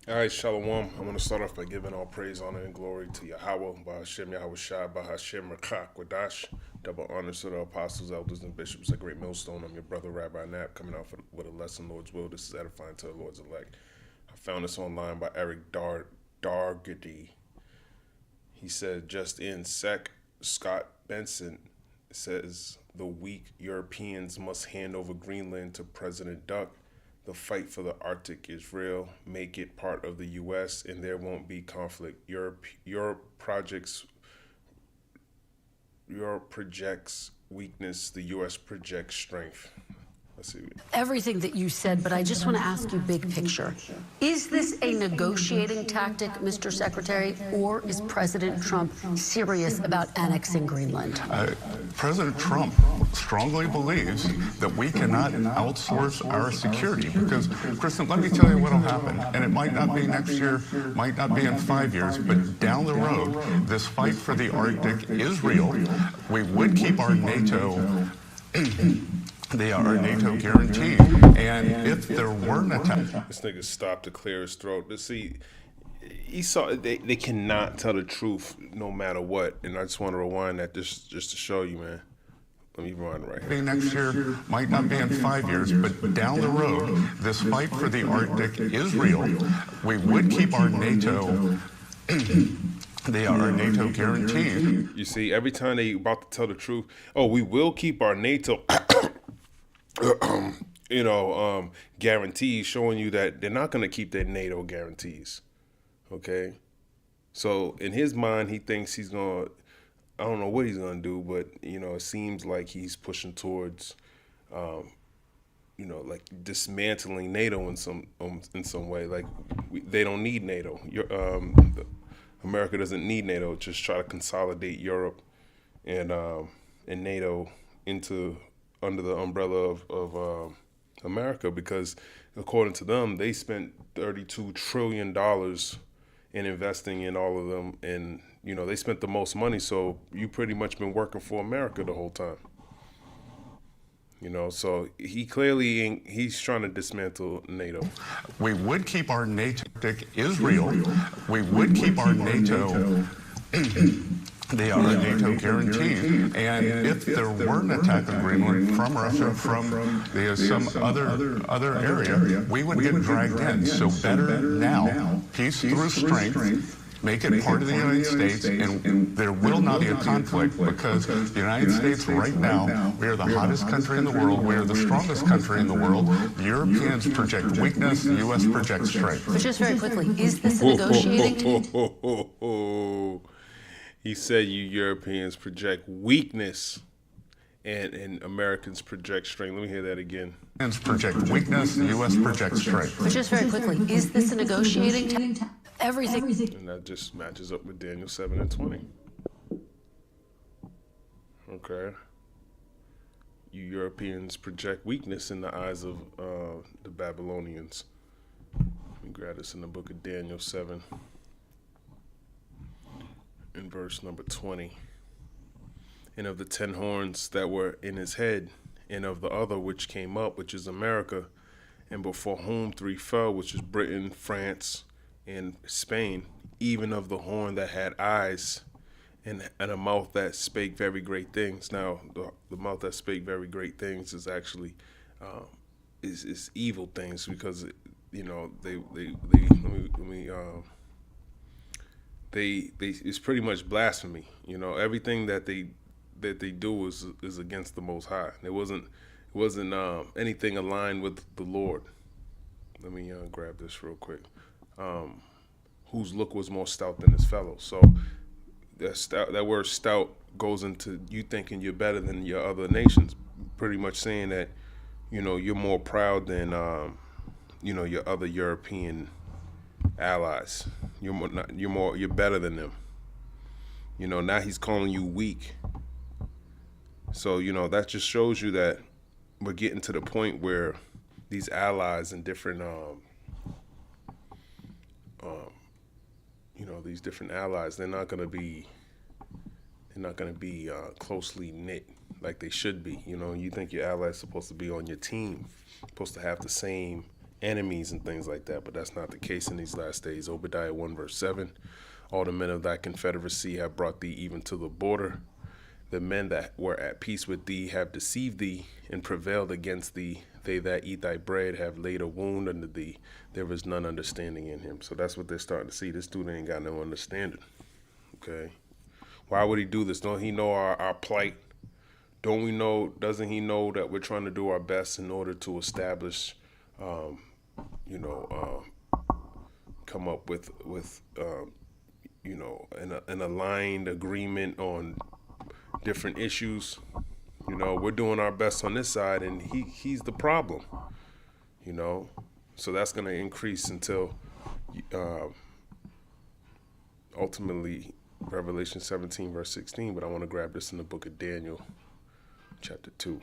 All right, Shalom. I want to start off by giving all praise, honor, and glory to Yahweh, Bahashem, Yahweh Shai, Bahashem, Rakak, Wadash. Double honors to the apostles, elders, and bishops, a great millstone. I'm your brother, Rabbi Knapp, coming out with a lesson, Lord's will. This is edifying to the Lord's elect. I found this online by Eric Dargady. He said, just in sec, Scott Benson says the weak Europeans must hand over Greenland to President Duck. The fight for the Arctic is real. Make it part of the U.S. and there won't be conflict. Europe projects weakness. The U.S. projects strength. Let's see. Everything that you said, but I just want to ask you big picture. Is this a negotiating tactic, Mr. Secretary, or is President Trump serious about annexing Greenland? President Trump strongly believes that we cannot outsource our security because, Kristen, let me tell you what will happen. And it might not be next year, might not be in 5 years, but down the road, this fight for the Arctic is real. We would keep our NATO They are NATO guaranteed. And if there were an attack. This nigga stopped to clear his throat. See, he saw they cannot tell the truth no matter what. And I just want to rewind that just to show you, man. Let me rewind it right here. Next year might not be in 5 years, but down the road, this fight for the Arctic is real. We would keep our NATO. They are NATO guaranteed. You see, every time they about to tell the truth, oh, we will keep our NATO. Guarantees, showing you that they're not going to keep their NATO guarantees. Okay? So in his mind, he thinks he's going to, I don't know what he's going to do, but, it seems like he's pushing towards, like dismantling NATO in some way. Like, they don't need NATO. America doesn't need NATO. Just try to consolidate Europe and NATO under the umbrella of America, because according to them, they spent $32 trillion in investing in all of them, and they spent the most money. So you pretty much been working for America the whole time. So he clearly ain't, he's trying to dismantle NATO. We would keep our NATO Israel. We would keep our NATO. They are NATO guaranteed. And if there were an attack on Greenland from Russia, from some other area, we would get dragged in. So better now, peace through strength. Make it part of the United States, and there will not be a conflict because the United States right now, we are the hottest country in the world, we are the strongest country in the world. The Europeans project weakness, the U.S. projects strength. But just very quickly, is this a negotiating? He said you Europeans project weakness and Americans project strength. Let me hear that again. Americans project weakness, the U.S. projects strength. But just very quickly, is this a negotiating tactic? Everything. And that just matches up with Daniel 7 and 20. Okay. You Europeans project weakness in the eyes of the Babylonians. Let me grab this in the book of Daniel 7 in verse number 20. And of the 10 horns that were in his head, and of the other which came up, which is America, and before whom 3 fell, which is Britain, France, and Spain, even of the horn that had eyes and a mouth that spake very great things. Now, the mouth that spake very great things is actually is evil things, because they it's pretty much blasphemy. Everything that they do is against the Most High. It wasn't anything aligned with the Lord. Let me grab this real quick. Whose look was more stout than his fellow. So that word stout goes into you thinking you're better than your other nations, pretty much saying that, you're more proud than, your other European allies. You're better than them. Now he's calling you weak. So, that just shows you that we're getting to the point where these allies and different, these different allies, they're not going to be closely knit like they should be. You think your allies supposed to be on your team, supposed to have the same enemies and things like that, but that's not the case in these last days. Obadiah 1 verse 7, all the men of thy confederacy have brought thee even to the border. The men that were at peace with thee have deceived thee and prevailed against thee. They that eat thy bread have laid a wound unto thee. There is none understanding in him. So that's what they're starting to see. This dude ain't got no understanding. Okay. Why would he do this? Don't he know our plight? Don't we know, doesn't he know that we're trying to do our best in order to establish, come up with an aligned agreement on different issues? We're doing our best on this side, and he's the problem, so that's going to increase until ultimately Revelation 17 verse 16. But I want to grab this in the book of Daniel chapter 2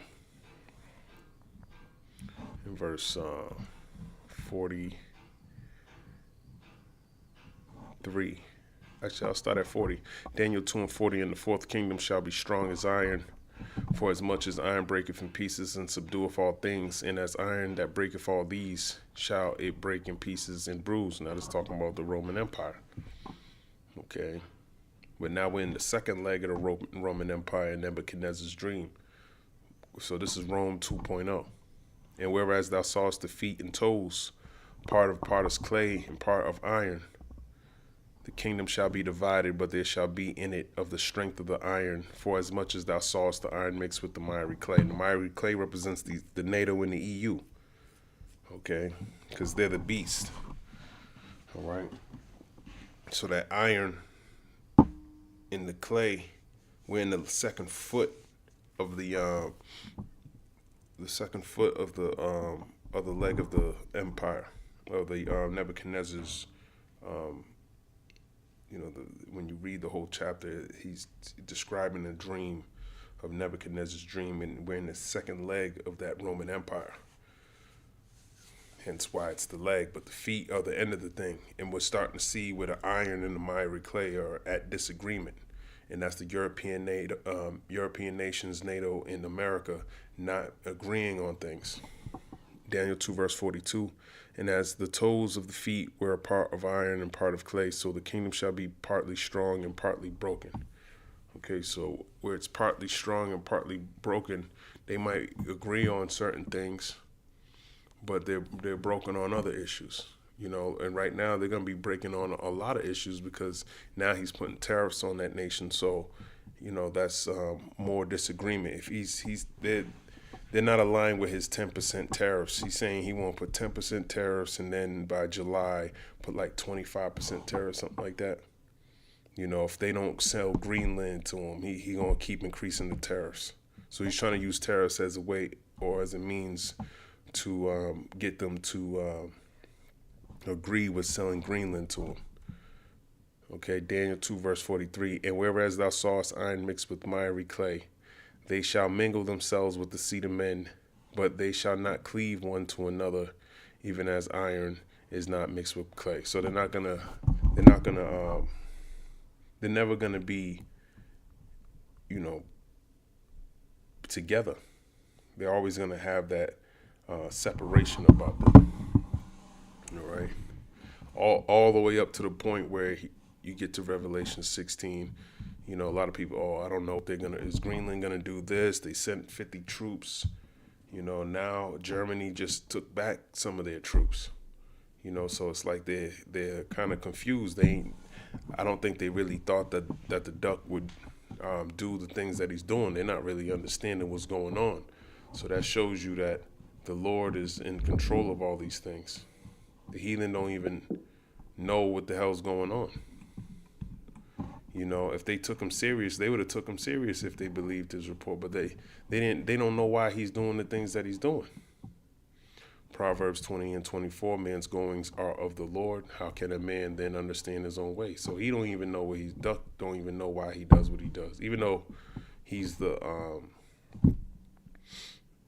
in verse 43. Actually, I'll start at 40. Daniel 2 and 40. And the fourth kingdom shall be strong as iron, for as much as iron breaketh in pieces and subdueth all things, and as iron that breaketh all these, shall it break in pieces and bruise. Now it's talking about the Roman Empire. Okay. But now we're in the second leg of the Roman Empire, Nebuchadnezzar's dream. So this is Rome 2.0. And whereas thou sawest the feet and toes, part of potter's clay and part of iron, the kingdom shall be divided, but there shall be in it of the strength of the iron, for as much as thou sawest the iron mixed with the miry clay. And the miry clay represents the NATO and the EU, okay, because they're the beast, all right? So that iron in the clay, we're in the second foot of the leg of the empire, of the Nebuchadnezzar's. When you read the whole chapter, he's describing the dream of Nebuchadnezzar's dream, and we're in the second leg of that Roman Empire. Hence why it's the leg, but the feet are the end of the thing. And we're starting to see where the iron and the miry clay are at disagreement. And that's the European nations, NATO, and America not agreeing on things. Daniel 2 verse 42. And as the toes of the feet were a part of iron and part of clay, so the kingdom shall be partly strong and partly broken. Okay, so where it's partly strong and partly broken, they might agree on certain things, but they're broken on other issues. And right now they're going to be breaking on a lot of issues because now he's putting tariffs on that nation. So, that's more disagreement. If they're not aligned with his 10% tariffs. He's saying he won't put 10% tariffs and then by July put like 25% tariffs, something like that. If they don't sell Greenland to him, he gonna keep increasing the tariffs. So he's trying to use tariffs as a way or as a means to get them to agree with selling Greenland to him. Okay, Daniel 2 verse 43. And whereas thou sawest iron mixed with miry clay, they shall mingle themselves with the seed of men, but they shall not cleave one to another, even as iron is not mixed with clay. So they're never gonna be, together. They're always gonna have that separation about them. All right, all the way up to the point where you get to Revelation 16. A lot of people, I don't know if is Greenland going to do this? They sent 50 troops. Now Germany just took back some of their troops. So it's like they're kind of confused. I don't think they really thought that the duck would do the things that he's doing. They're not really understanding what's going on. So that shows you that the Lord is in control of all these things. The heathen don't even know what the hell's going on. If they took him serious, they would have took him serious if they believed his report. But they didn't. They don't know why he's doing the things that he's doing. Proverbs 20 and 24, man's goings are of the Lord. How can a man then understand his own way? So he don't even know what don't even know why he does what he does. Even though he's the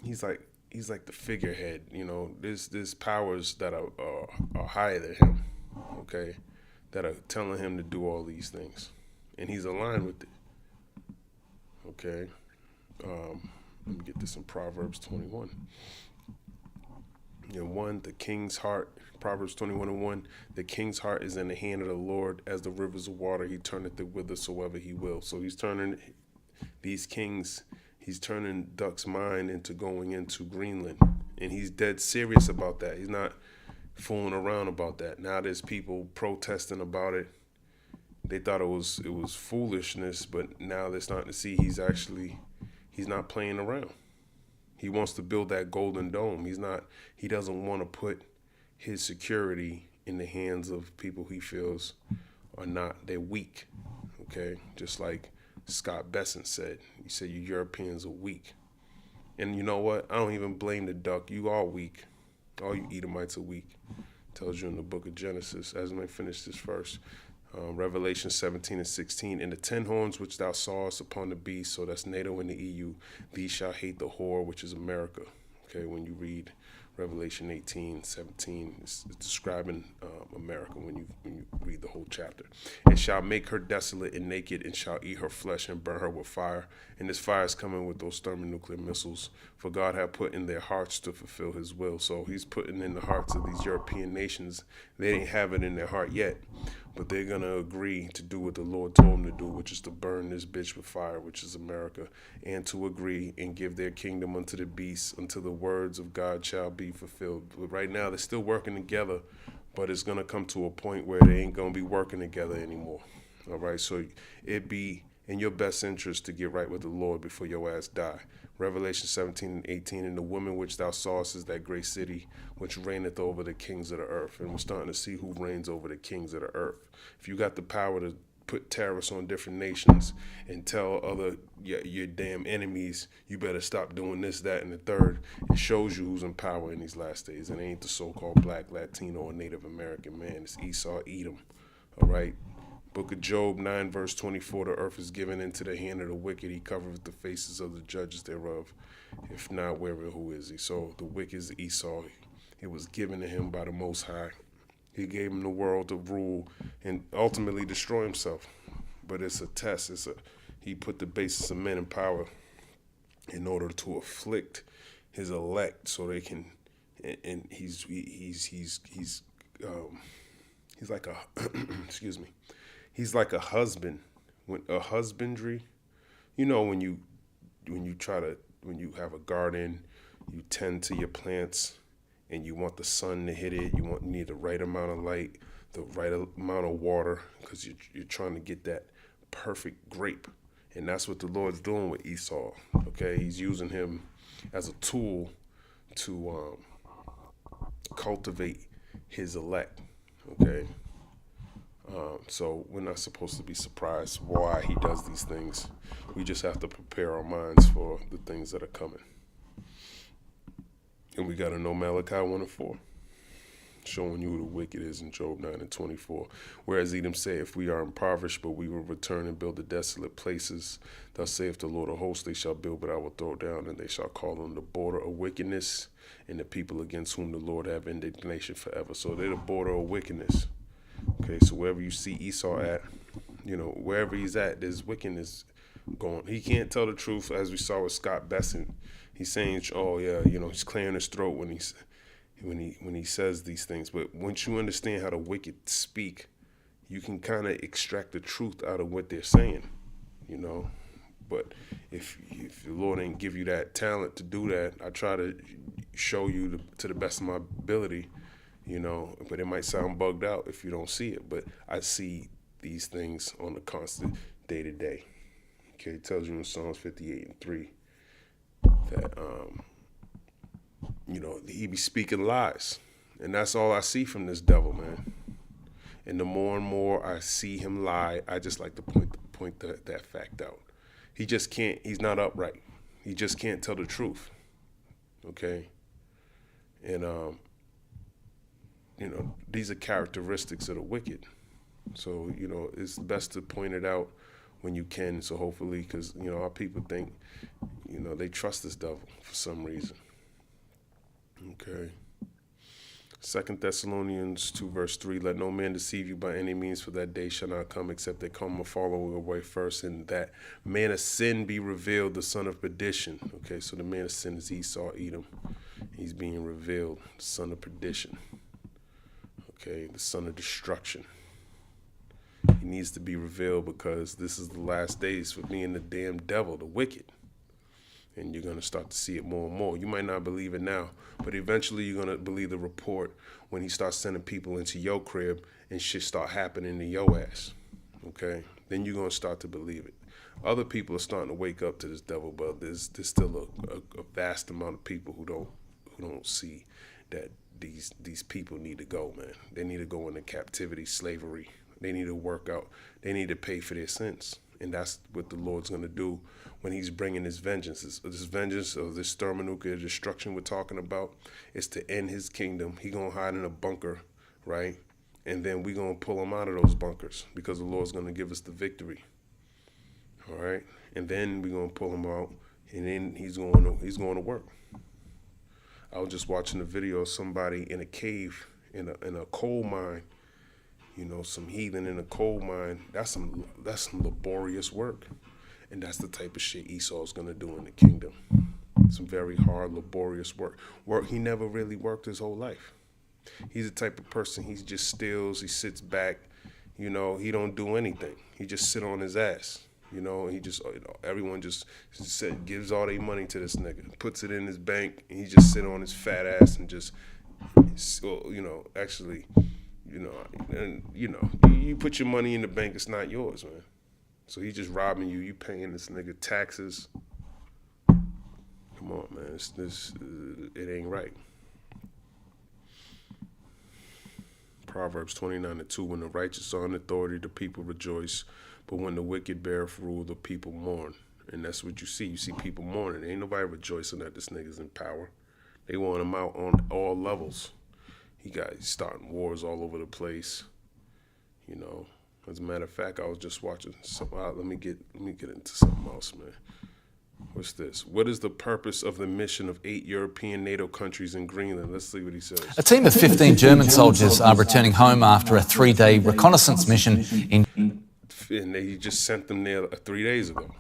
he's like the figurehead. There's powers that are higher than him. Okay, that are telling him to do all these things. And he's aligned with it. Okay. Let me get this in Proverbs 21. And 1, the king's heart, Proverbs 21:1, the king's heart is in the hand of the Lord, as the rivers of water, he turneth it whithersoever he will. So he's turning these kings, he's turning Duck's mind into going into Greenland. And he's dead serious about that. He's not fooling around about that. Now there's people protesting about it. They thought it was foolishness, but now they're starting to see he's not playing around. He wants to build that golden dome. He doesn't want to put his security in the hands of people he feels they're weak. Okay? Just like Scott Besson said. He said, you Europeans are weak. And you know what? I don't even blame the duck. You are weak. All you Edomites are weak. Tells you in the book of Genesis. As I finish this verse. Revelation 17:16. And the 10 horns which thou sawest upon the beast, so that's NATO and the EU, these shall hate the whore, which is America. Okay, when you read Revelation 18:17, it's describing America when you read the whole chapter. And shall make her desolate and naked, and shall eat her flesh and burn her with fire. And this fire is coming with those thermonuclear missiles. For God hath put in their hearts to fulfill his will. So he's putting in the hearts of these European nations. They ain't have it in their heart yet, but they're going to agree to do what the Lord told them to do, which is to burn this bitch with fire, which is America, and to agree and give their kingdom unto the beast until the words of God shall be fulfilled. But right now, they're still working together, but it's going to come to a point where they ain't going to be working together anymore. All right, so it be in your best interest to get right with the Lord before your ass die. Revelation 17:18, and the woman which thou sawest is that great city which reigneth over the kings of the earth. And we're starting to see who reigns over the kings of the earth. If you got the power to put tariffs on different nations and tell your damn enemies, you better stop doing this, that, and the third, it shows you who's in power in these last days. And it ain't the so-called black, Latino, or Native American man. It's Esau, Edom. All right? Book of Job 9 verse 24, the earth is given into the hand of the wicked. He covereth the faces of the judges thereof. If not, wherever who is he? So the wicked is Esau. It was given to him by the Most High. He gave him the world to rule and ultimately destroy himself. But it's a test. He put the basis of men in power in order to afflict his elect so they can, and he's like a excuse me. He's like a husband, a husbandry. You know, when you have a garden, you tend to your plants, and you want the sun to hit it. You need the right amount of light, the right amount of water, because you're trying to get that perfect grape. And that's what the Lord's doing with Esau. Okay, he's using him as a tool to cultivate his elect. Okay. So we're not supposed to be surprised why he does these things. We just have to prepare our minds for the things that are coming. And we got to know Malachi 1:4, showing you who the wicked is in Job 9:24. Whereas Edom say, if we are impoverished, but we will return and build the desolate places, thus saith the Lord of hosts, they shall build, but I will throw down, and they shall call on the border of wickedness, and the people against whom the Lord have indignation forever. So they're the border of wickedness. Okay, so wherever you see Esau at, wherever he's at, there's wickedness going. He can't tell the truth, as we saw with Scott Besson. He's saying, oh yeah, he's clearing his throat when he says these things. But once you understand how the wicked speak, you can kind of extract the truth out of what they're saying, But if the Lord ain't give you that talent to do that, I try to show you to the best of my ability. But it might sound bugged out if you don't see it. But I see these things on a constant day to day. Okay, it tells you in Psalms 58:3 that, he be speaking lies. And that's all I see from this devil, man. And the more and more I see him lie, I just like to point that fact out. He just can't, he's not upright. He just can't tell the truth. Okay? And, these are characteristics of the wicked. So, it's best to point it out when you can. So hopefully, because, our people think, they trust this devil for some reason. Okay. 2 Thessalonians 2 verse 3, let no man deceive you by any means, for that day shall not come except they come a following away first, and that man of sin be revealed, the son of perdition. Okay, so the man of sin is Esau, Edom. He's being revealed, the son of perdition, okay, the son of destruction. He needs to be revealed because this is the last days for me and the damn devil, the wicked. And you're going to start to see it more and more. You might not believe it now, but eventually you're going to believe the report when he starts sending people into your crib and shit start happening to your ass, okay? Then you're going to start to believe it. Other people are starting to wake up to this devil, but there's still a vast amount of people who don't see that these people need to go, man. They need to go into captivity, slavery. They need to work out. They need to pay for their sins. And that's what the Lord's going to do when he's bringing his vengeance. This vengeance of this thermonuclear destruction we're talking about is to end his kingdom. He going to hide in a bunker, right? And then we're going to pull him out of those bunkers because the Lord's going to give us the victory. All right? And then we're going to pull him out, and then he's going to work. I was just watching a video of somebody in a cave in a coal mine. You know, some heathen in a coal mine. That's some laborious work. And that's the type of shit Esau's gonna do in the kingdom. Some very hard, laborious work. He never really worked his whole life. He's the type of person, he just steals, he sits back, you know, he don't do anything. He just sit on his ass. You know, he just, everyone just gives all their money to this nigga, puts it in his bank, and he just sit on his fat ass and just, you know, actually, you know, and you know, you put your money in the bank, it's not yours, man. So he's just robbing you. You paying this nigga taxes. Come on, man. It ain't right. Proverbs 29:2. When the righteous are in authority, the people rejoice. But when the wicked beareth rule, the people mourn. And that's what you see. You see people mourning. Ain't nobody rejoicing that this nigga's in power. They want him out on all levels. He's starting wars all over the place, you know. As a matter of fact, I was just watching something. Let me get into something else, man. What's this? What is the purpose of the mission of 8 European NATO countries in Greenland? Let's see what he says. A team of 15 German soldiers are returning home after a 3-day reconnaissance mission in... And they just sent them there 3 days ago.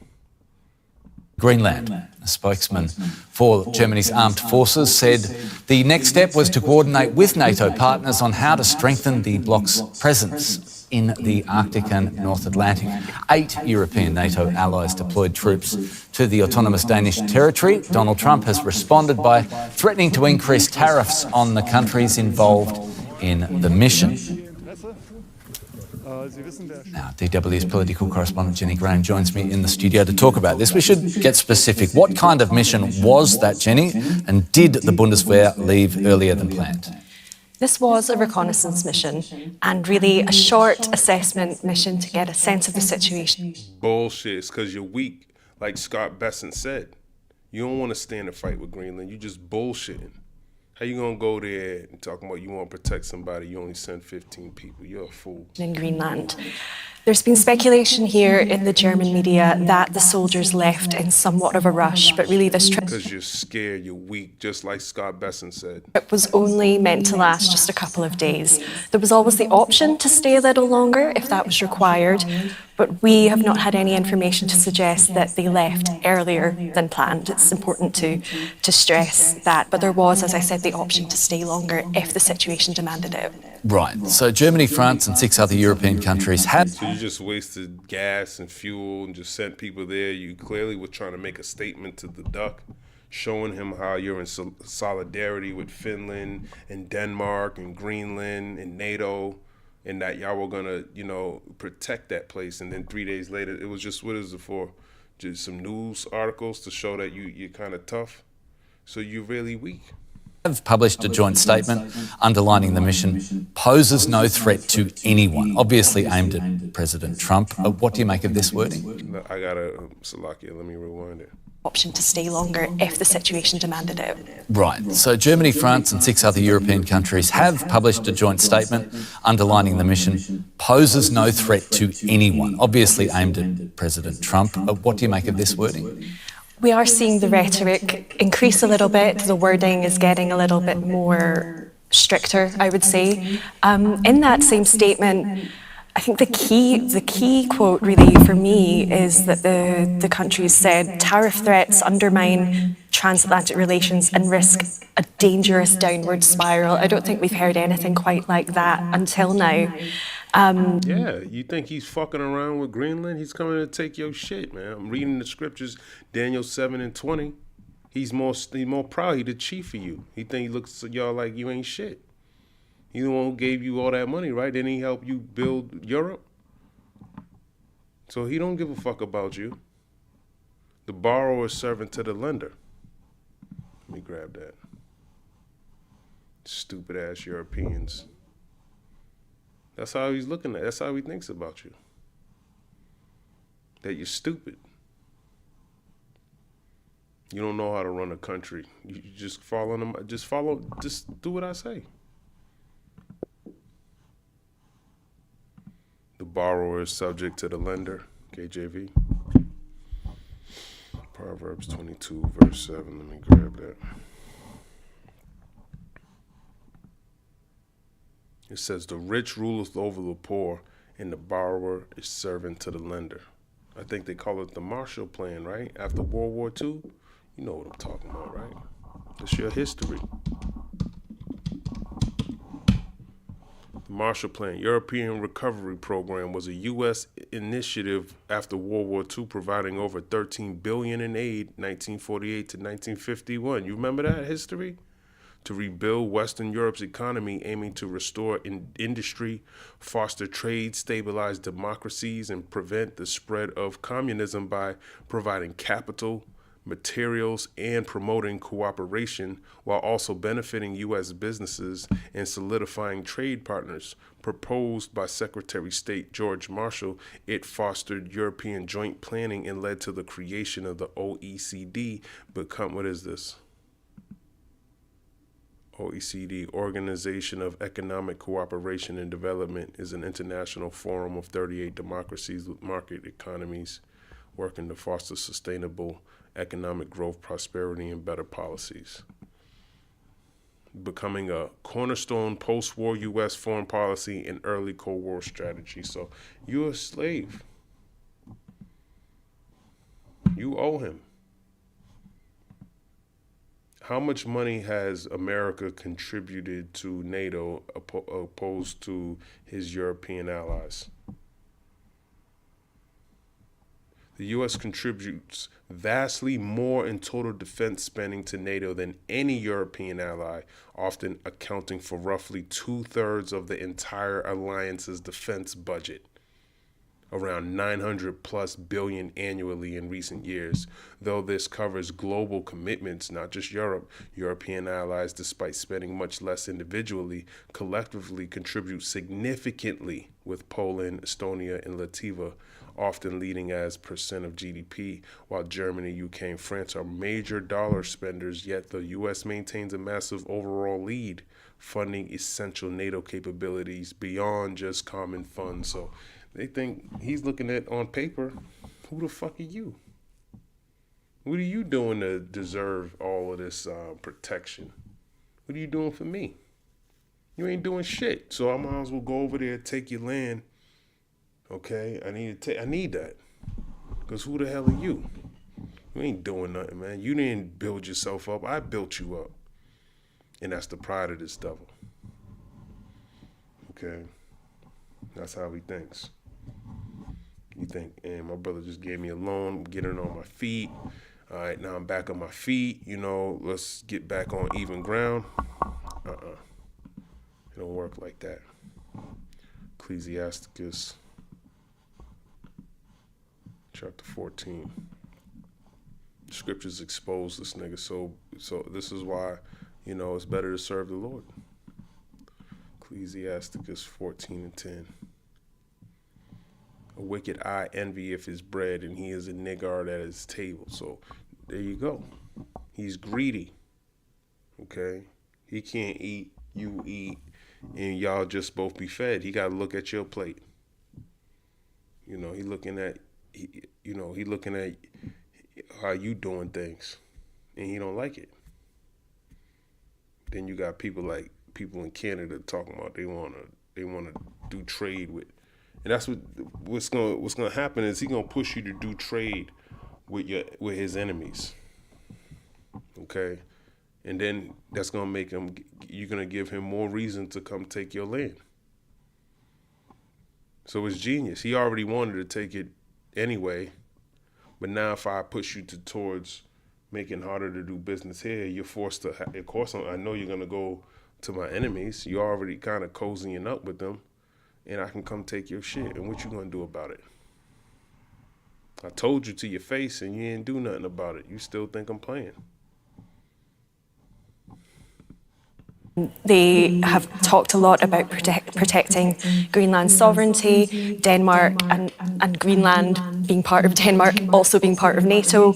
Greenland. A spokesman for Germany's armed forces said the next step was to coordinate with NATO partners on how to strengthen the bloc's presence in the Arctic and North Atlantic. 8 European NATO allies deployed troops to the autonomous Danish territory. Donald Trump has responded by threatening to increase tariffs on the countries involved in the mission. Now, DW's political correspondent Jenny Graham joins me in the studio to talk about this. We should get specific. What kind of mission was that, Jenny? And did the Bundeswehr leave earlier than planned? This was a reconnaissance mission and really a short assessment mission to get a sense of the situation. Bullshit. It's because you're weak. Like Scott Bessent said, you don't want to stand and fight with Greenland. You just bullshitting. How you gonna go there and talking about you want to protect somebody, you only send 15 people? You're a fool. In Greenland. There's been speculation here in the German media that the soldiers left in somewhat of a rush, but really this trip... Because you're scared, you're weak, just like Scott Bessent said. It was only meant to last just a couple of days. There was always the option to stay a little longer if that was required, but we have not had any information to suggest that they left earlier than planned. It's important to stress that, but there was, as I said, the option to stay longer if the situation demanded it. Right, so Germany, France and 6 other European countries had... So you just wasted gas and fuel and just sent people there. You clearly were trying to make a statement to the duck, showing him how you're in solidarity with Finland and Denmark and Greenland and NATO, and that y'all were gonna, you know, protect that place. And then 3 days later, it was just, what is it for? Just some news articles to show that you're kind of tough. So you're really weak. Have published a joint statement underlining the mission poses no threat to anyone, obviously aimed at President Trump. What do you make of this wording? I gotta, Salakia, let me rewind it. Option to stay longer if the situation demanded it. Right, so Germany, France and 6 other European countries have published a joint statement underlining the mission poses no threat to anyone, obviously aimed at President Trump. What do you make of this wording? We are seeing the rhetoric increase a little bit. The wording is getting a little bit more stricter, I would say. In that same statement, I think the key quote really for me is that the countries said tariff threats undermine transatlantic relations and risk a dangerous downward spiral. I don't think we've heard anything quite like that until now. Yeah, you think he's fucking around with Greenland? He's coming to take your shit, man. I'm reading the scriptures, Daniel 7:20. He's more proud. He the chief of you. He think he looks at y'all like you ain't shit. He the one who gave you all that money, right? Didn't he help you build Europe? So he don't give a fuck about you. The borrower is servant to the lender. Let me grab that. Stupid ass Europeans. That's how he's looking at. That's how he thinks about you. That you're stupid. You don't know how to run a country. You just follow them. Just do what I say. The borrower is subject to the lender. KJV. Proverbs 22, verse 7. Let me grab that. It says, the rich ruleth over the poor, and the borrower is servant to the lender. I think they call it the Marshall Plan, right? After World War II. You know what I'm talking about, right? It's your history. The Marshall Plan, European Recovery Program, was a U.S. initiative after World War II, providing over $13 billion in aid, 1948 to 1951. You remember that history? To rebuild Western Europe's economy, aiming to restore industry, foster trade, stabilize democracies, and prevent the spread of communism by providing capital, materials, and promoting cooperation, while also benefiting U.S. businesses and solidifying trade partners. Proposed by Secretary of State George Marshall, it fostered European joint planning and led to the creation of the OECD. What is this? OECD, Organization of Economic Cooperation and Development, is an international forum of 38 democracies with market economies working to foster sustainable economic growth, prosperity, and better policies. Becoming a cornerstone post-war U.S. foreign policy and early Cold War strategy. So you're a slave. You owe him. How much money has America contributed to NATO opposed to his European allies? The U.S. contributes vastly more in total defense spending to NATO than any European ally, often accounting for roughly 2/3 of the entire alliance's defense budget. Around 900 plus billion annually in recent years. Though this covers global commitments, not just Europe, European allies, despite spending much less individually, collectively contribute significantly, with Poland, Estonia, and Latvia often leading as percent of GDP, while Germany, UK, and France are major dollar spenders, yet the US maintains a massive overall lead, funding essential NATO capabilities beyond just common funds. So they think he's looking at, on paper, who the fuck are you? What are you doing to deserve all of this protection? What are you doing for me? You ain't doing shit. So I might as well go over there and take your land. Okay, I need that. Because who the hell are you? You ain't doing nothing, man. You didn't build yourself up. I built you up. And that's the pride of this devil. Okay? That's how he thinks. You think, and my brother just gave me a loan, I'm getting on my feet. All right, now I'm back on my feet. You know, let's get back on even ground. It don't work like that. Ecclesiasticus chapter 14. Scriptures expose this nigga. So this is why, you know, it's better to serve the Lord. Ecclesiasticus 14:10. A wicked eye envieth his bread, and he is a niggard at his table. So there you go. He's greedy. Okay? He can't eat, you eat, and y'all just both be fed. He got to look at your plate. You know, he looking at how you doing things, and he don't like it. Then you got people in Canada talking about they wanna do trade with, and that's what's gonna happen is he gonna push you to do trade with his enemies. Okay, And then that's going to make him, you're going to give him more reason to come take your land. So it's genius. He already wanted to take it anyway. But now if I push you towards making it harder to do business here, you're forced to, of course, I know you're going to go to my enemies. You're already kind of cozying up with them. And I can come take your shit. And what you going to do about it? I told you to your face and you didn't do nothing about it. You still think I'm playing. They have talked a lot about protecting Greenland's sovereignty, Denmark and Greenland being part of Denmark, also being part of NATO.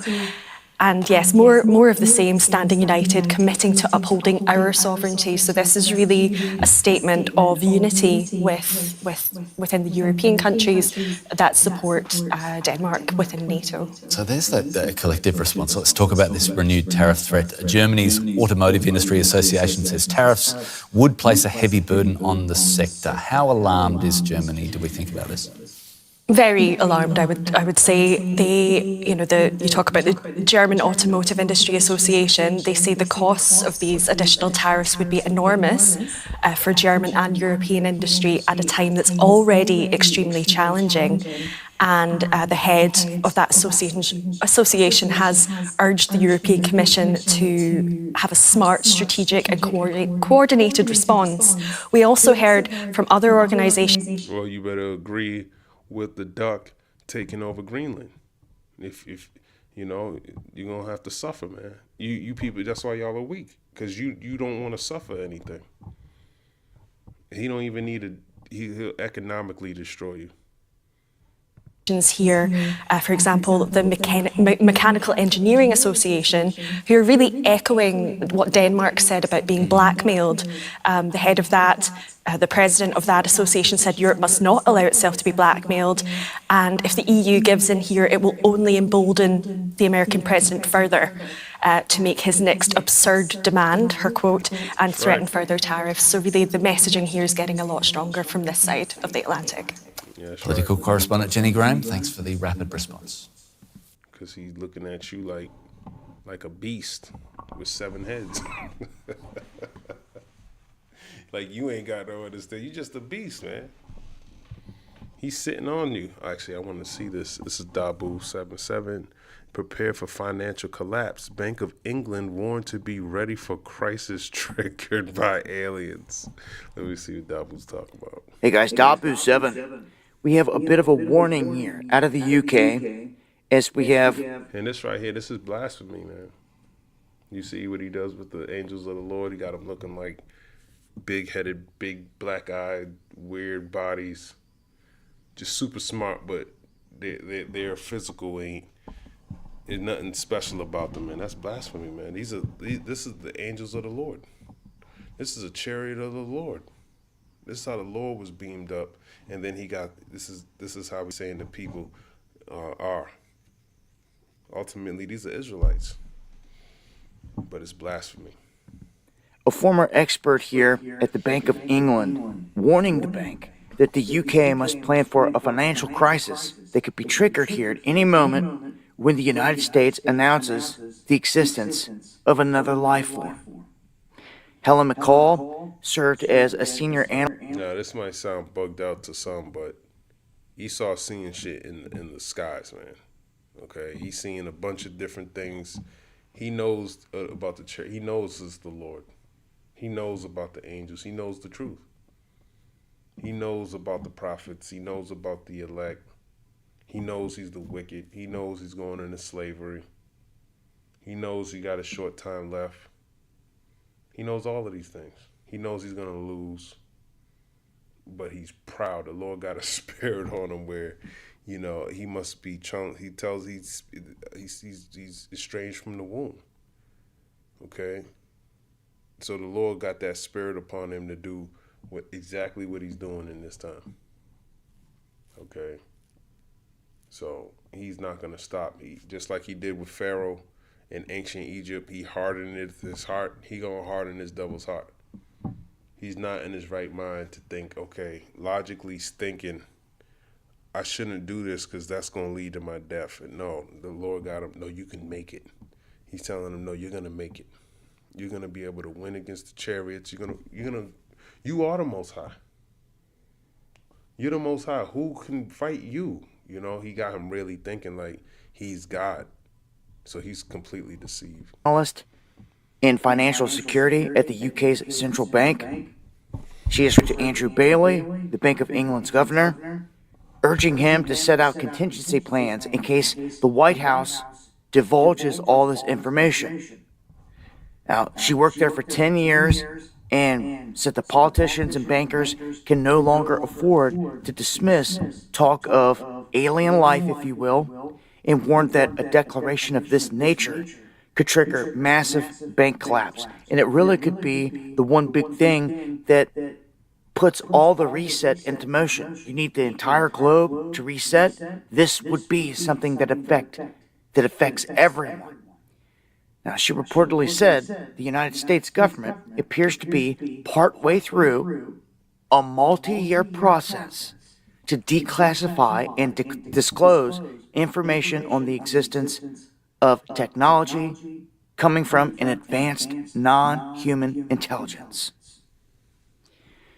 And yes, more of the same, standing united, committing to upholding our sovereignty. So this is really a statement of unity within the European countries that support Denmark within NATO. So there's that collective response. Let's talk about this renewed tariff threat. Germany's Automotive Industry Association says tariffs would place a heavy burden on the sector. How alarmed is Germany, do we think, about this? Very alarmed, I would say. You talk about the German Automotive Industry Association. They say the costs of these additional tariffs would be enormous for German and European industry at a time that's already extremely challenging. And the head of that association has urged the European Commission to have a smart, strategic and coordinated response. We also heard from other organisations. Well, you better agree with the duck taking over Greenland. If you know, you're gonna have to suffer, man. You people, that's why y'all are weak, because you don't want to suffer anything. He don't even need he'll economically destroy you. Here, for example, the Mechanical Engineering Association, who are really echoing what Denmark said about being blackmailed. The head of that, the president of that association said Europe must not allow itself to be blackmailed, and if the EU gives in here, it will only embolden the American president further to make his next absurd demand, her quote, and threaten further tariffs. So really the messaging here is getting a lot stronger from this side of the Atlantic. Yeah, Political correspondent Jenny Graham, thanks for the rapid response. Because he's looking at you like a beast with 7 heads. Like you ain't got no understand. You just a beast, man. He's sitting on you. Actually, I want to see this. This is Dabu77. Prepare for financial collapse. Bank of England warned to be ready for crisis triggered by aliens. Let me see what Dabu's talking about. Hey guys, Dabu7. We have a bit of a warning here out of the UK, as we have... And this right here, this is blasphemy, man. You see what he does with the angels of the Lord? He got them looking like big-headed, big black-eyed, weird bodies. Just super smart, but their physical ain't. There's nothing special about them, man. That's blasphemy, man. This is the angels of the Lord. This is a chariot of the Lord. This is how the Lord was beamed up, and then he got. This is how we're saying the people are. Ultimately, these are Israelites, but it's blasphemy. A former expert here at the Bank of England warning the bank that the UK must plan for a financial crisis that could be triggered here at any moment when the United States announces the existence of another life form. Helen McCall served as a senior analyst. Now, this might sound bugged out to some, but Esau's seeing shit in the skies, man. Okay, he's seeing a bunch of different things. He knows about the church. He knows it's the Lord. He knows about the angels. He knows the truth. He knows about the prophets. He knows about the elect. He knows he's the wicked. He knows he's going into slavery. He knows he got a short time left. He knows all of these things. He knows he's going to lose, but he's proud. The Lord got a spirit on him where, you know, he must be. He tells he's estranged from the womb. Okay, so the Lord got that spirit upon him to do exactly what he's doing in this time. Okay, so he's not going to stop. Just like he did with Pharaoh in ancient Egypt, he hardened his heart. He gonna harden his devil's heart. He's not in his right mind to think, okay, logically thinking, I shouldn't do this because that's gonna lead to my death. And no, the Lord got him. No, you can make it. He's telling him, no, you're gonna make it. You're gonna be able to win against the chariots. You are the Most High. You're the Most High. Who can fight you? You know, he got him really thinking like he's God. So he's completely deceived. Analyst in financial security at the UK's central bank. She is to Andrew Bailey, the Bank of England's governor, urging him to set out contingency plans in case the White House divulges all this information. Now, she worked there for 10 years and said the politicians and bankers can no longer afford to dismiss talk of alien life, if you will, and warned that a declaration of this nature could trigger massive bank collapse. And it really could be the one big thing that puts all the reset into motion. You need the entire globe to reset. This would be something that affects everyone. Now, she reportedly said the United States government appears to be partway through a multi-year process to declassify and disclose information on the existence of technology coming from an advanced non-human intelligence.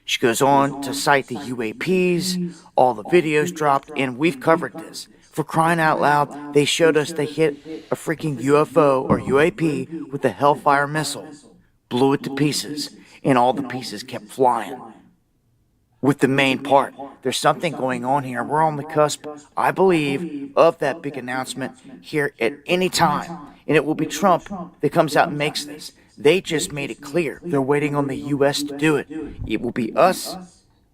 She goes on to cite the UAPs, all the videos dropped, and we've covered this. For crying out loud, they showed us they hit a freaking UFO or UAP with a Hellfire missile, blew it to pieces, and all the pieces kept flying. With the main part, there's something going on here. We're on the cusp, I believe, of that big announcement here at any time. And it will be Trump that comes out and makes this. They just made it clear. They're waiting on the U.S. to do it. It will be us.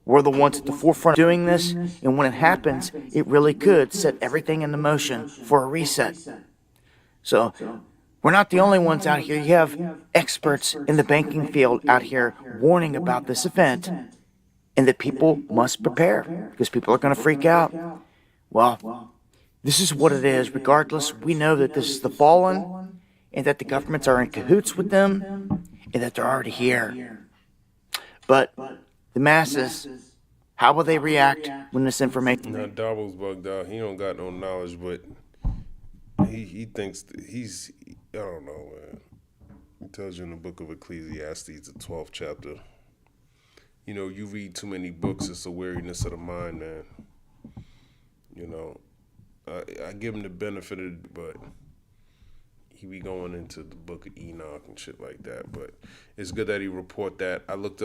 We're the ones at the forefront of doing this. And when it happens, it really could set everything into motion for a reset. So, we're not the only ones out here. You have experts in the banking field out here warning about this event. And that people must prepare because people are going to freak out. Well, this is what it is. Regardless, we know that this is the fallen and that the governments are in cahoots with them and that they're already here. But the masses, how will they react when this information... Now, Dabo's bugged out. He don't got no knowledge, but he thinks he's... I don't know, man. It tells you in the book of Ecclesiastes, the 12th chapter. You know, you read too many books, it's a weariness of the mind, man. You know, I give him the benefit of it, but he be going into the book of Enoch and shit like that. But it's good that he report that. I looked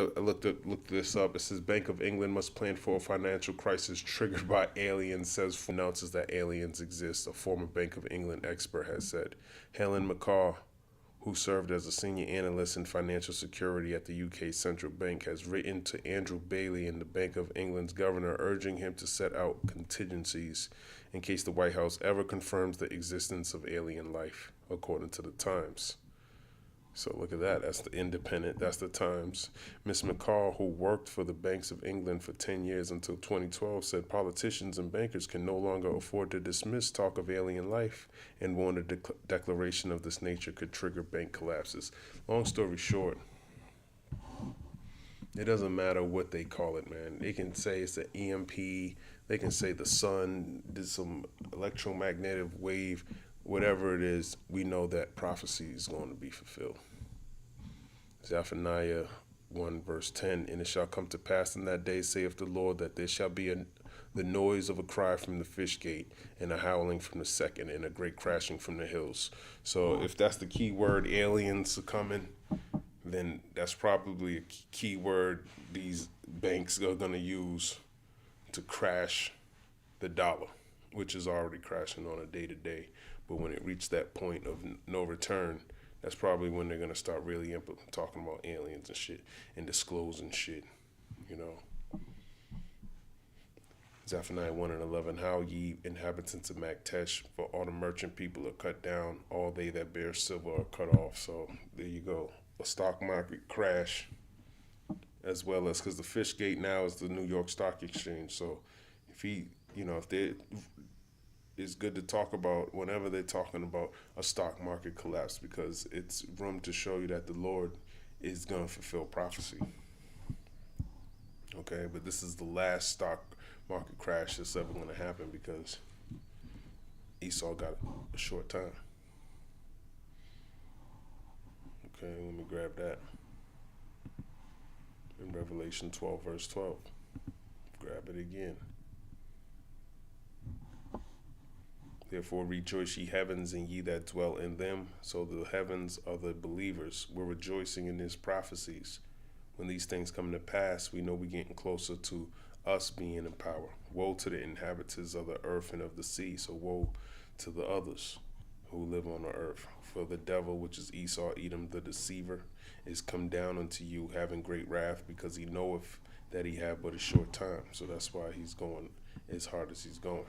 this up. It says Bank of England must plan for a financial crisis triggered by aliens, says announces that aliens exist. A former Bank of England expert has said. Helen McCaw, who served as a senior analyst in financial security at the UK Central Bank, has written to Andrew Bailey and the Bank of England's governor, urging him to set out contingencies in case the White House ever confirms the existence of alien life, according to the Times. So look at that. That's the Independent. That's the Times. Miss McCall, who worked for the Banks of England for 10 years until 2012, said politicians and bankers can no longer afford to dismiss talk of alien life and warned a declaration of this nature could trigger bank collapses. Long story short, it doesn't matter what they call it, man. They can say it's an EMP. They can say the sun did some electromagnetic wave. Whatever it is, we know that prophecy is going to be fulfilled. Zephaniah 1 verse 10, and it shall come to pass in that day, saith the Lord, that there shall be the noise of a cry from the fish gate, and a howling from the second, and a great crashing from the hills. So if that's the key word, aliens are coming, then that's probably a key word these banks are going to use to crash the dollar, which is already crashing on a day-to-day. But when it reached that point of no return, that's probably when they're going to start really talking about aliens and shit and disclosing shit, you know. Zephaniah 1 and 11, how ye inhabitants of Maktesh, for all the merchant people are cut down, all they that bear silver are cut off. So there you go. A stock market crash, as well as, because the fish gate now is the New York Stock Exchange. So if they... It's good to talk about whenever they're talking about a stock market collapse, because it's room to show you that the Lord is going to fulfill prophecy. Okay, but this is the last stock market crash that's ever going to happen, because Esau got a short time. Okay. Okay, let me grab that. In Revelation 12, verse 12. Grab it again. Therefore rejoice, ye heavens, and ye that dwell in them. So the heavens are the believers. We're rejoicing in these prophecies. When these things come to pass, we know we're getting closer to us being in power. Woe to the inhabitants of the earth and of the sea. So woe to the others who live on the earth. For the devil, which is Esau, Edom, the deceiver, is come down unto you, having great wrath, because he knoweth that he have but a short time. So that's why he's going as hard as he's going.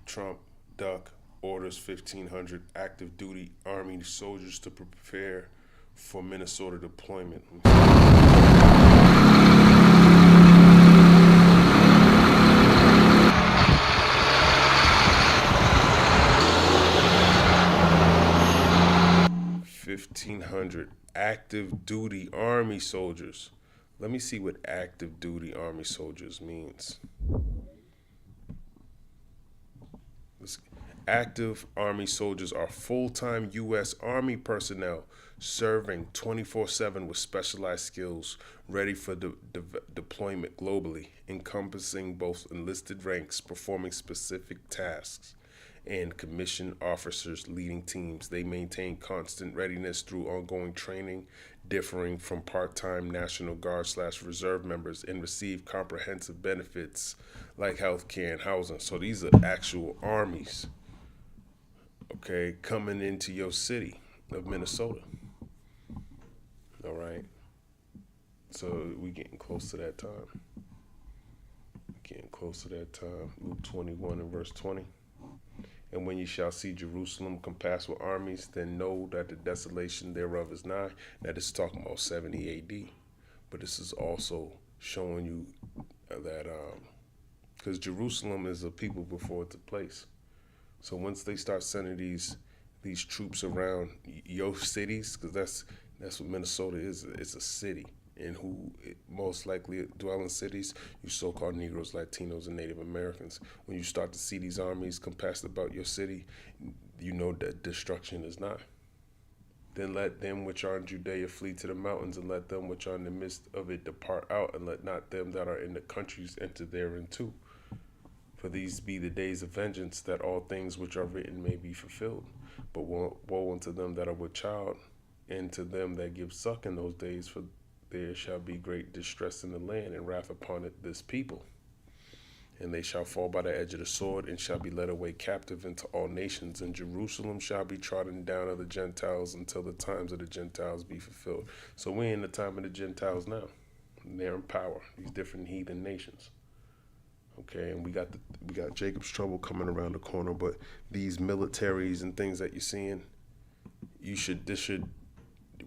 Trump, Duck, orders 1,500 active duty Army soldiers to prepare for Minnesota deployment. 1,500 active duty Army soldiers. Let me see what active duty Army soldiers means. Active Army soldiers are full-time U.S. Army personnel serving 24/7 with specialized skills, ready for deployment globally, encompassing both enlisted ranks, performing specific tasks, and commissioned officers leading teams. They maintain constant readiness through ongoing training, differing from part-time National Guard/Reserve members, and receive comprehensive benefits like health care and housing. So these are actual armies, okay, coming into your city of Minnesota. All right. So we getting close to that time. Getting close to that time. Luke 21 and verse 20. And when you shall see Jerusalem compassed with armies, then know that the desolation thereof is nigh. That is talking about 70 AD. But this is also showing you that, because Jerusalem is a people before it's a place. So once they start sending these troops around your cities, because that's what Minnesota is. It's a city. And who most likely dwell in cities? You so-called Negroes, Latinos, and Native Americans. When you start to see these armies compassed about your city, you know that destruction is nigh. Then let them which are in Judea flee to the mountains, and let them which are in the midst of it depart out, and let not them that are in the countries enter therein too. For these be the days of vengeance, that all things which are written may be fulfilled. But woe unto them that are with child, and to them that give suck in those days, for there shall be great distress in the land, and wrath upon it this people. And they shall fall by the edge of the sword, and shall be led away captive into all nations. And Jerusalem shall be trodden down of the Gentiles, until the times of the Gentiles be fulfilled. So we're in the time of the Gentiles now. And they're in power, these different heathen nations. Okay, and we got Jacob's trouble coming around the corner, but these militaries and things that you're seeing,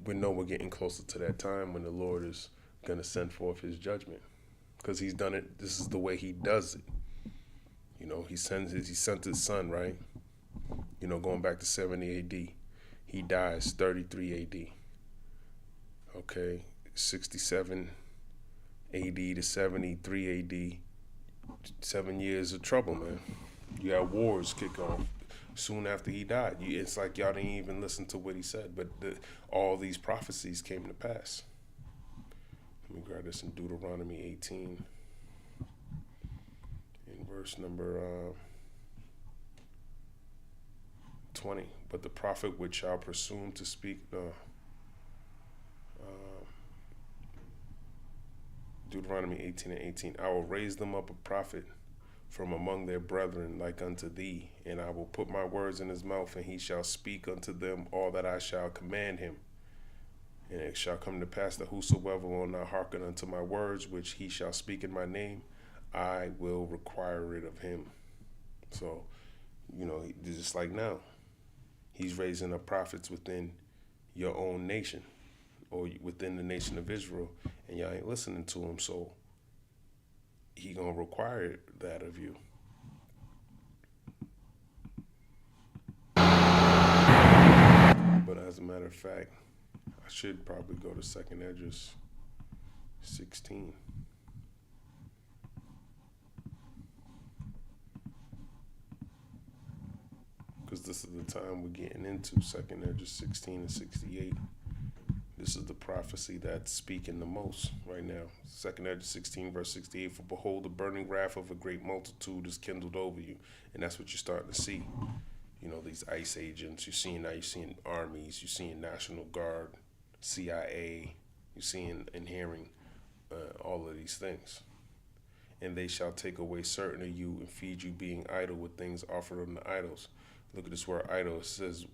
we know we're getting closer to that time when the Lord is going to send forth his judgment, because he's done it. This is the way he does it. You know, he sent his son, right? You know, going back to 70 AD. He dies 33 AD. Okay, 67 AD to 73 AD. 7 years of trouble, man. You had wars kick off soon after he died. It's like y'all didn't even listen to what he said, but all these prophecies came to pass. Let me grab this in Deuteronomy 18, in verse number 20. But the prophet which shall presume to speak, Deuteronomy 18 and 18, I will raise them up a prophet from among their brethren like unto thee, and I will put my words in his mouth, and he shall speak unto them all that I shall command him. And it shall come to pass that whosoever will not hearken unto my words, which he shall speak in my name, I will require it of him. So, you know, just like now, he's raising up prophets within your own nation, or within the nation of Israel, and y'all ain't listening to him, so he gonna require that of you. But as a matter of fact, I should probably go to 2nd Esdras 16. Because this is the time we're getting into, 2nd Esdras 16 and 68. This is the prophecy that's speaking the most right now. 2 Edge 16, verse 68, for behold, the burning wrath of a great multitude is kindled over you. And that's what you're starting to see. You know, these ICE agents, you're seeing armies, you're seeing National Guard, CIA, you're seeing and hearing all of these things. And they shall take away certain of you and feed you being idle with things offered unto idols. Look at this word idle. It says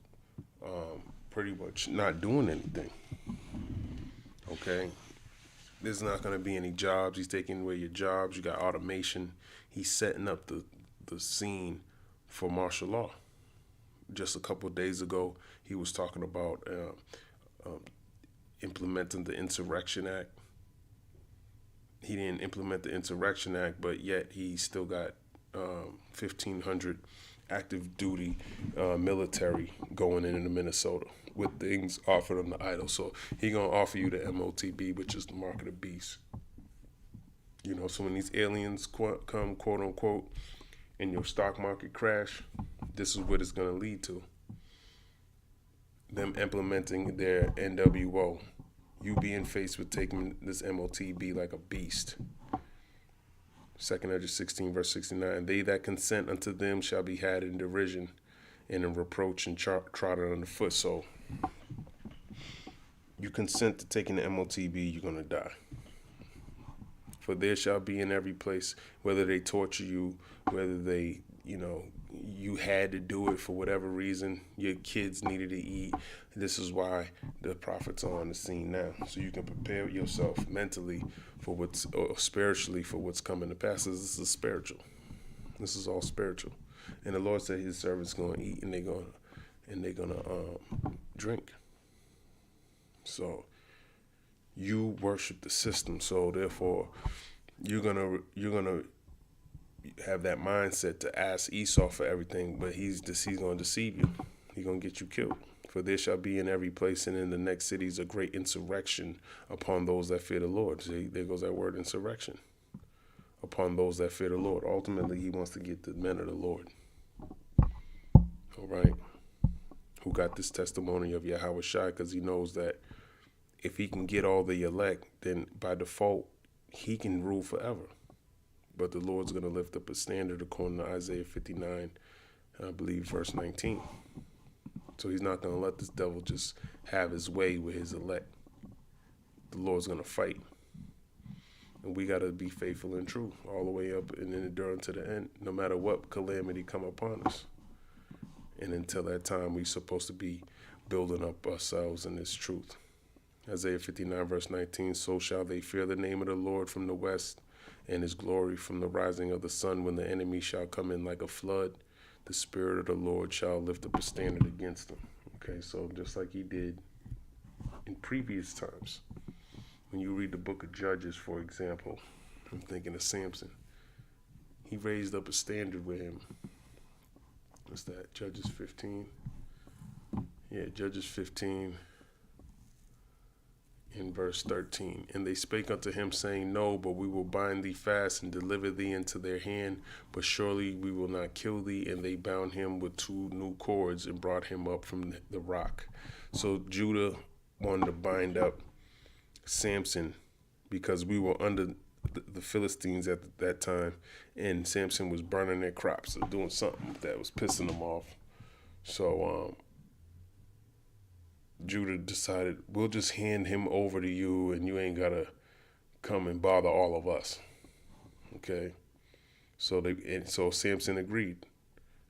pretty much not doing anything. Okay? There's not going to be any jobs. He's taking away your jobs. You got automation. He's setting up the scene for martial law. Just a couple of days ago, he was talking about implementing the Insurrection Act. He didn't implement the Insurrection Act, but yet he still got 1,500 active duty military going into Minnesota with things offered on the idol. So he gonna offer you the MOTB, which is the mark of the beast. You know, so when these aliens come, quote unquote, and your stock market crash, this is what it's gonna lead to. Them implementing their NWO. You being faced with taking this MOTB like a beast. 2 Edge 16, verse 69. They that consent unto them shall be had in derision and in reproach and trodden under foot. So you consent to taking the MOTB, you're going to die. For there shall be in every place, whether they torture you, whether they, you had to do it for whatever reason, your kids needed to eat. This is why the prophets are on the scene now, so you can prepare yourself mentally for or spiritually for what's coming to pass. This is spiritual. This is all spiritual. And the Lord said his servants going to eat and they're going to drink. So you worship the system. So therefore you're going to have that mindset to ask Esau for everything, but he's going to deceive you. He's going to get you killed. For there shall be in every place and in the next cities a great insurrection upon those that fear the Lord. See, there goes that word, insurrection. Upon those that fear the Lord. Ultimately, he wants to get the men of the Lord. All right? Who got this testimony of Yahweh Shai, because he knows that if he can get all the elect, then by default, he can rule forever. But the Lord's going to lift up a standard according to Isaiah 59, I believe, verse 19. So he's not going to let this devil just have his way with his elect. The Lord's going to fight. And we got to be faithful and true all the way up and then endure to the end, no matter what calamity come upon us. And until that time, we're supposed to be building up ourselves in this truth. Isaiah 59, verse 19, so shall they fear the name of the Lord from the west, and his glory from the rising of the sun. When the enemy shall come in like a flood, the Spirit of the Lord shall lift up a standard against them. Okay, so just like he did in previous times. When you read the book of Judges, for example, I'm thinking of Samson. He raised up a standard with him. What's that? Judges 15? Yeah, Judges 15. In verse 13, and they spake unto him, saying, no, but we will bind thee fast and deliver thee into their hand, but surely we will not kill thee. And they bound him with 2 new cords and brought him up from the rock. So Judah wanted to bind up Samson because we were under the Philistines at that time, and Samson was burning their crops or doing something that was pissing them off. So Judah decided, we'll just hand him over to you and you ain't got to come and bother all of us. Okay? So Samson agreed.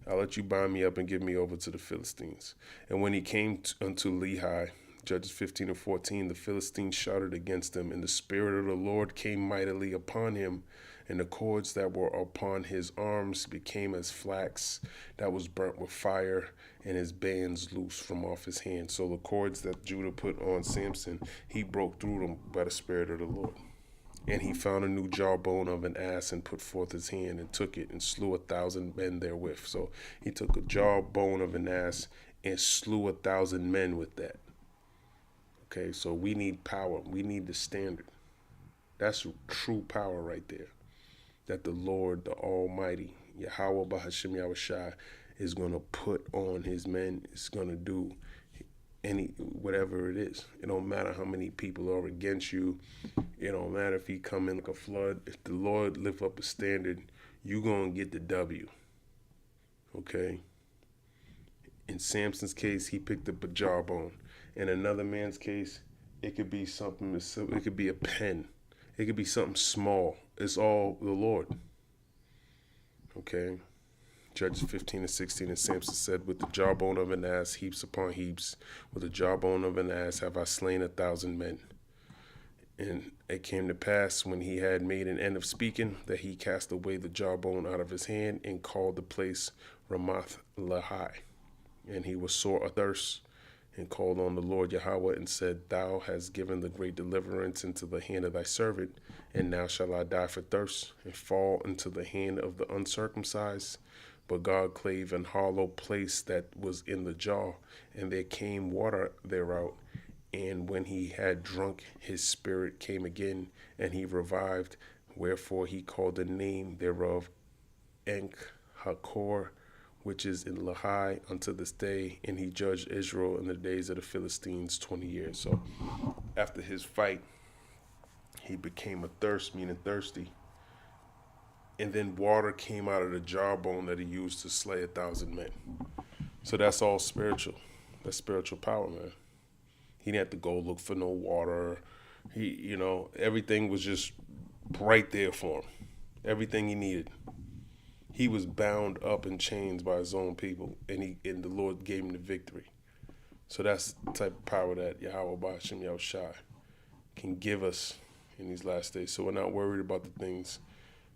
I'll let you bind me up and give me over to the Philistines. And when he came unto Lehi, Judges 15 and 14, the Philistines shouted against him, and the Spirit of the Lord came mightily upon him, and the cords that were upon his arms became as flax that was burnt with fire, and his bands loosed from off his hand. So the cords that Judah put on Samson, he broke through them by the Spirit of the Lord. And he found a new jawbone of an ass and put forth his hand and took it and slew 1,000 men therewith. So he took a jawbone of an ass and slew 1,000 men with that. Okay, so we need power. We need the standard. That's true power right there. That the Lord, the Almighty, Yahweh Bahashim Yahushai, is going to put on his men. It's going to do whatever it is. It don't matter how many people are against you. It don't matter if he come in like a flood. If the Lord lift up a standard, you gonna get the W. Okay. In Samson's case, he picked up a jawbone. In another man's case, it could be something. It could be a pen. It could be something small. It's all the Lord. Okay. Judges 15:16, and Samson said, with the jawbone of an ass, heaps upon heaps, with the jawbone of an ass have I slain 1,000 men. And it came to pass, when he had made an end of speaking, that he cast away the jawbone out of his hand, and called the place Ramath Lehi. And he was sore athirst, and called on the Lord Yahweh, and said, Thou hast given the great deliverance into the hand of thy servant, and now shall I die for thirst, and fall into the hand of the uncircumcised. But God clave an hollow place that was in the jaw, and there came water thereout. And when he had drunk, his spirit came again, and he revived. Wherefore he called the name thereof Enk-Hakor, which is in Lehi unto this day. And he judged Israel in the days of the Philistines 20 years. So after his fight, he became athirst, meaning thirsty. And then water came out of the jawbone that he used to slay 1,000 men. So that's all spiritual. That's spiritual power, man. He didn't have to go look for no water. Everything was just right there for him. Everything he needed. He was bound up in chains by his own people, and the Lord gave him the victory. So that's the type of power that Yahweh Ba'ashem Yahushai can give us in these last days. So we're not worried about the things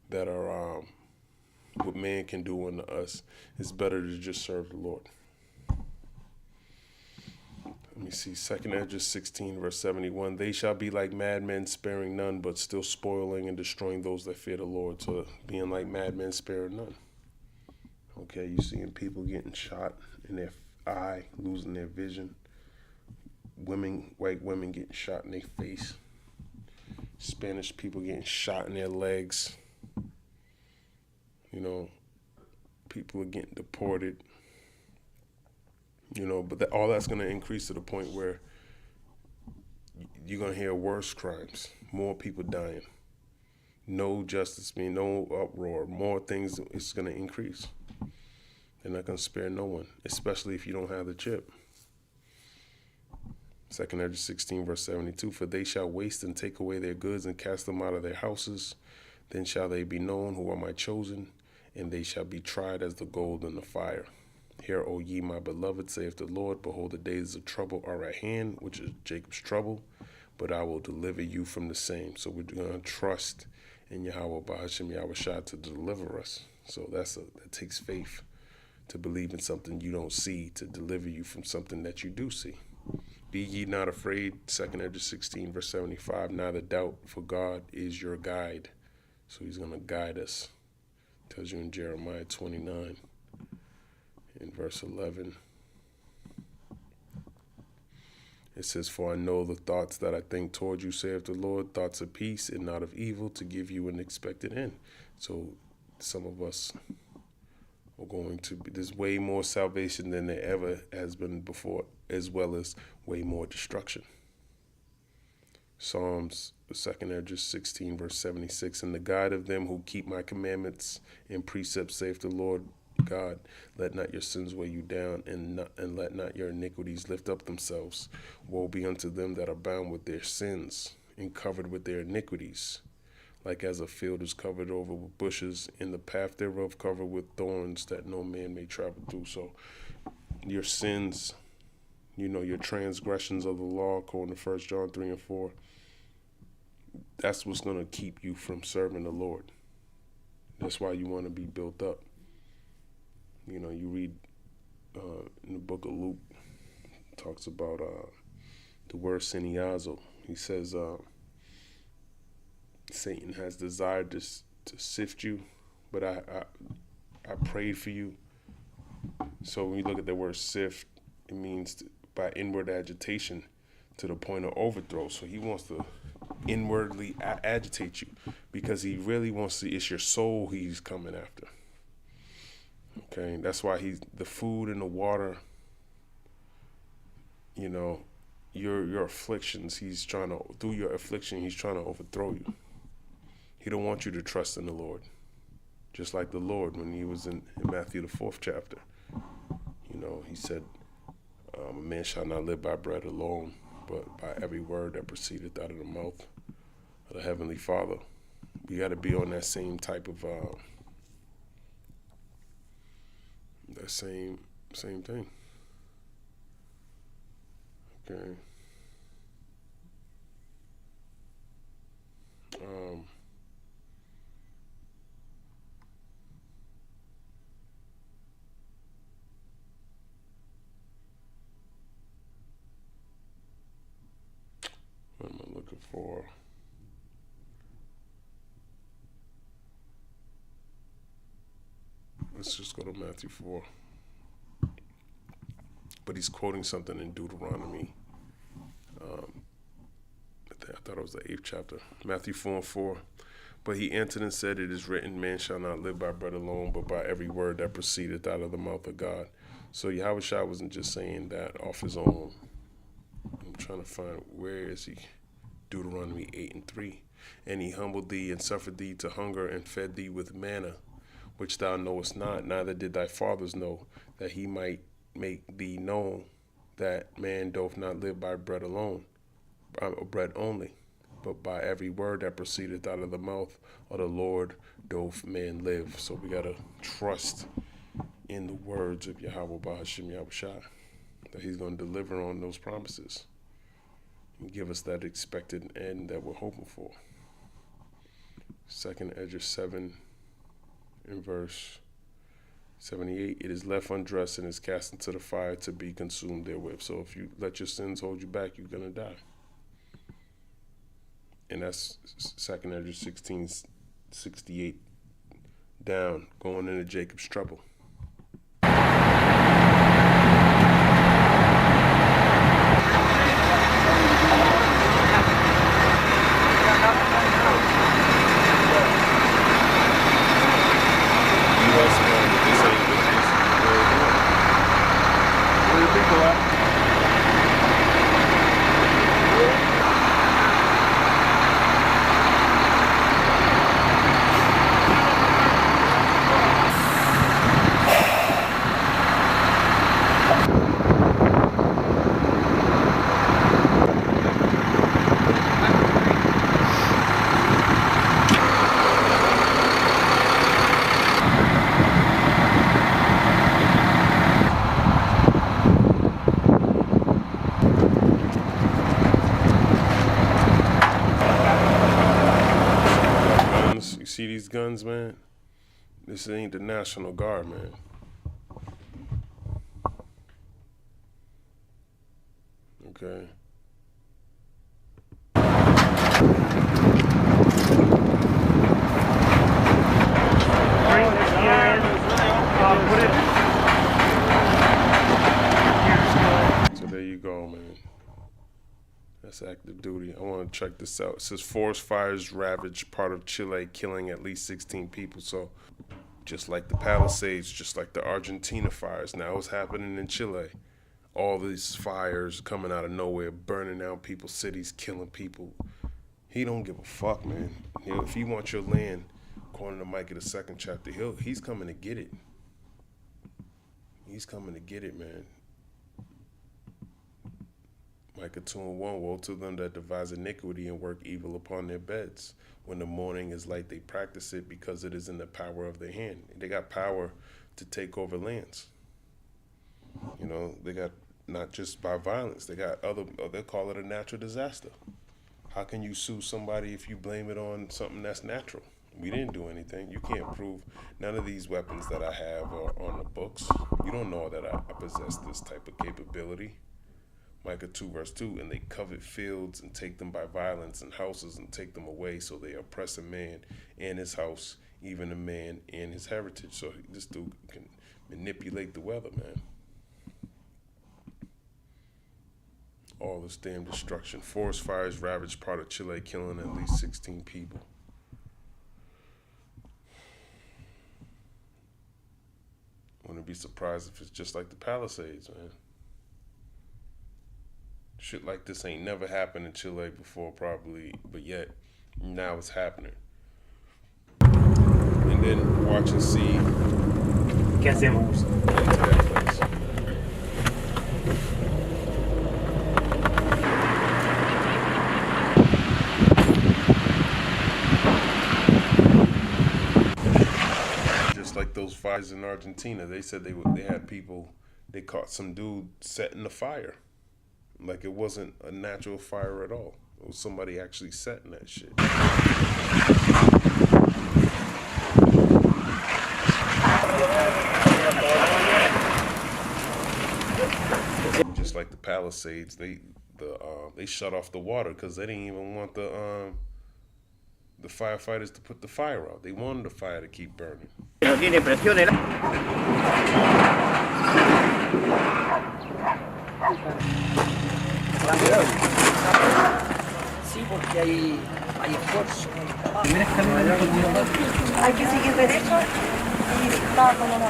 that are what man can do unto us. It's better to just serve the Lord. Let me see, 2 Esdras 16, verse 71. They shall be like madmen, sparing none, but still spoiling and destroying those that fear the Lord. So being like madmen, sparing none. Okay, you seeing people getting shot in their eye, losing their vision. White women getting shot in their face. Spanish people getting shot in their legs. People are getting deported. But all that's going to increase to the point where you're going to hear worse crimes, more people dying, no justice being, no uproar, more things. It's going to increase. They're not going to spare no one, especially if you don't have the chip. 2 Esdras 16, verse 72, for they shall waste and take away their goods and cast them out of their houses. Then shall they be known who are my chosen, and they shall be tried as the gold in the fire. Hear, O ye my beloved, saith the Lord, behold, the days of trouble are at hand, which is Jacob's trouble, but I will deliver you from the same. So we're going to trust in Yahweh Ba'ashem Yahushua to deliver us. So that takes faith, to believe in something you don't see, to deliver you from something that you do see. Be ye not afraid, 2 Esdras 16, verse 75, neither doubt, for God is your guide. So he's going to guide us. Tells you in Jeremiah 29. In verse 11, it says, for I know the thoughts that I think toward you, saith the Lord, thoughts of peace and not of evil, to give you an expected end. So some of us are going to be, there's way more salvation than there ever has been before, as well as way more destruction. Psalms, 2 Esdras 16, verse 76, and the guide of them who keep my commandments and precepts, saith the Lord God, let not your sins weigh you down, and let not your iniquities lift up themselves. Woe be unto them that are bound with their sins and covered with their iniquities, like as a field is covered over with bushes, and the path thereof covered with thorns, that no man may travel through. So your sins, your transgressions of the law, according to 1 John 3 and 4, that's what's going to keep you from serving the Lord. That's why you want to be built up. You read in the book of Luke, talks about the word siniazo. He says Satan has desired to sift you, but I prayed for you. So when you look at the word sift, it means by inward agitation to the point of overthrow. So he wants to inwardly agitate you, because he really wants to, it's your soul he's coming after. Okay, that's why the food and the water you know, your afflictions, through your affliction, he's trying to overthrow you. He don't want you to trust in the Lord. Just like the Lord, when he was in Matthew, the 4th chapter, you know, he said, a man shall not live by bread alone, but by every word that proceedeth out of the mouth of the Heavenly Father. We got to be on that same type of, that same thing. Okay. What am I looking for? Let's just go to Matthew 4. But he's quoting something in Deuteronomy. I thought it was the 8th chapter. Matthew 4:4. But he answered and said, it is written, man shall not live by bread alone, but by every word that proceedeth out of the mouth of God. So Yahushua wasn't just saying that off his own. I'm trying to find, where is he? Deuteronomy 8:3. And he humbled thee and suffered thee to hunger and fed thee with manna, which thou knowest not, neither did thy fathers know, that he might make thee know that man doth not live by bread alone, or bread only, but by every word that proceedeth out of the mouth of the Lord doth man live. So we gotta trust in the words of Yahweh Bahashim Yahushua, that he's gonna deliver on those promises and give us that expected end that we're hoping for. 2nd Ezra 7 in verse 78, it is left undressed and is cast into the fire to be consumed therewith. So if you let your sins hold you back, you're gonna die. And that's 2nd Ezra 16:68 down, going into Jacob's trouble. You see these guns, man? This ain't the National Guard, man. Okay. So there you go, man. That's active duty. I want to check this out. It says forest fires ravaged part of Chile, killing at least 16 people. So just like the Palisades, just like the Argentina fires, now it's happening in Chile. All these fires coming out of nowhere, burning down people's cities, killing people. He don't give a fuck, man. If he wants your land, according to Micah, the 2nd chapter, he's coming to get it. He's coming to get it, man. Micah 2:1, woe to them that devise iniquity and work evil upon their beds. When the morning is light, they practice it because it is in the power of their hand. They got power to take over lands. You know, they got not just by violence, they got they call it a natural disaster. How can you sue somebody if you blame it on something that's natural? We didn't do anything. You can't prove none of these weapons that I have are on the books. You don't know that I possess this type of capability. Micah 2:2, and they covet fields and take them by violence, and houses and take them away, so they oppress a man and his house, even a man and his heritage. So this dude can manipulate the weather, man. All this damn destruction. Forest fires ravaged part of Chile, killing at least 16 people. Wouldn't be surprised if it's just like the Palisades, man. Shit like this ain't never happened in Chile before, probably, but yet now it's happening. And then watch and see. ¿Qué hacemos? Into that place. Just like those fires in Argentina, they said they had people. They caught some dude setting the fire. Like it wasn't a natural fire at all. It was somebody actually setting that shit. Just like the Palisades, they shut off the water because they didn't even want the firefighters to put the fire out. They wanted the fire to keep burning. Sí, porque hay esfuerzo. Primer escalón hay que seguir derecho y está como la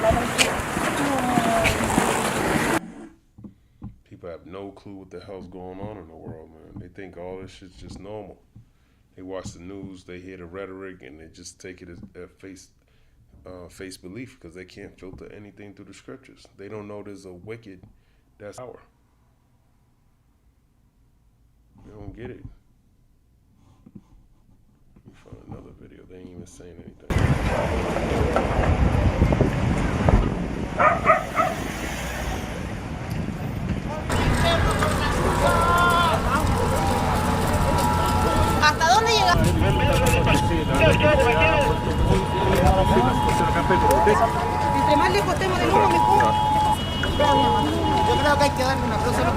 People have no clue what the hell's going on in the world, man. They think all this shit's just normal. They watch the news, they hear the rhetoric, and they just take it as face belief because they can't filter anything through the scriptures. They don't know there's a wicked that's power. They don't get it. Let me find another video. They ain't even saying anything. ¿Hasta dónde llega? Entre más lejos estemos del humo, mejor. Yo creo que hay que darle una cosa a los